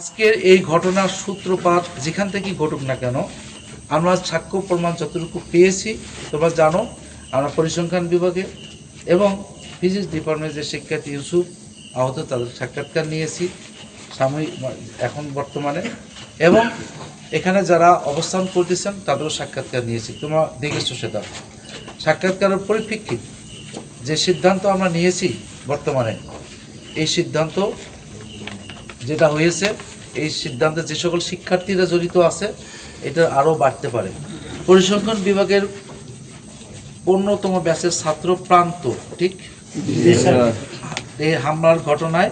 আজকের এই ঘটনার সূত্রপাত যেখান থেকেই ঘটুক না কেন, আমরা সাক্ষ্য প্রমাণ যতটুকু পেয়েছি তোমরা জানো, আমরা পরিসংখ্যান বিভাগে এবং ফিজিক্স ডিপার্টমেন্টের শিক্ষার্থী ইউসুফ আহত তাদের সাক্ষাৎকার নিয়েছি সাময়িক এখন বর্তমানে, এবং এখানে যারা অবস্থান করতেছেন তাদেরও সাক্ষাৎকার নিয়েছি। তোমরা দেখেছো সেটা। সাক্ষাৎকারের পরিপ্রেক্ষিত যে সিদ্ধান্ত আমরা নিয়েছি বর্তমানে, এই সিদ্ধান্ত যেটা হয়েছে, এই সিদ্ধান্তে যে সকল শিক্ষার্থীরা জড়িত আছে এটা আরও বাড়তে পারে। পরিসংখ্যান বিভাগের 15তম ব্যাচের ছাত্র প্রান্ত, ঠিক এই হামলার ঘটনায়,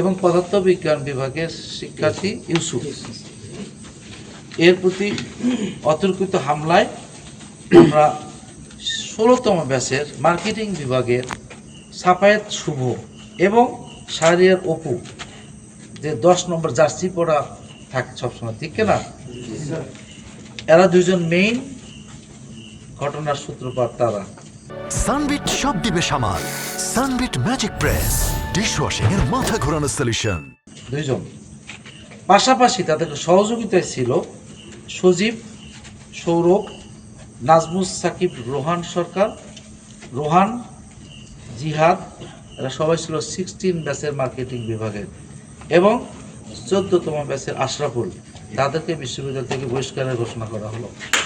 এবং পদার্থবিজ্ঞান বিভাগের শিক্ষার্থী ইউসুফ এর প্রতি অতর্কিত হামলায় আমরা 16তম ব্যাচের মার্কেটিং বিভাগের সাফায়েত শুভ এবং শাহরিয়ার অপু, যে 10 নম্বর জার্সি পরা থাকে সবসময়, ঠিক না, এরা দুইজন মেইন ঘটনার সূত্রপাত। তারা সানবিট সব দিবে সামাল। সানবিট ম্যাজিক প্রেস ডিশওয়াশিং এর মাথা ঘোরানো সলিউশন। দুইজন, পাশাপাশি তাদের সহযোগিতায় ছিল সজীব, সৌরভ, নাজমুস সাকিব, রোহান সরকার, রোহান, জিহাদ, এরা সবাই ছিল 16 ব্যাচের মার্কেটিং বিভাগের, এবং 14তম ব্যাচের আশরাফুল, তাদেরকে বিশ্ববিদ্যালয় থেকে বহিষ্কারের ঘোষণা করা হলো।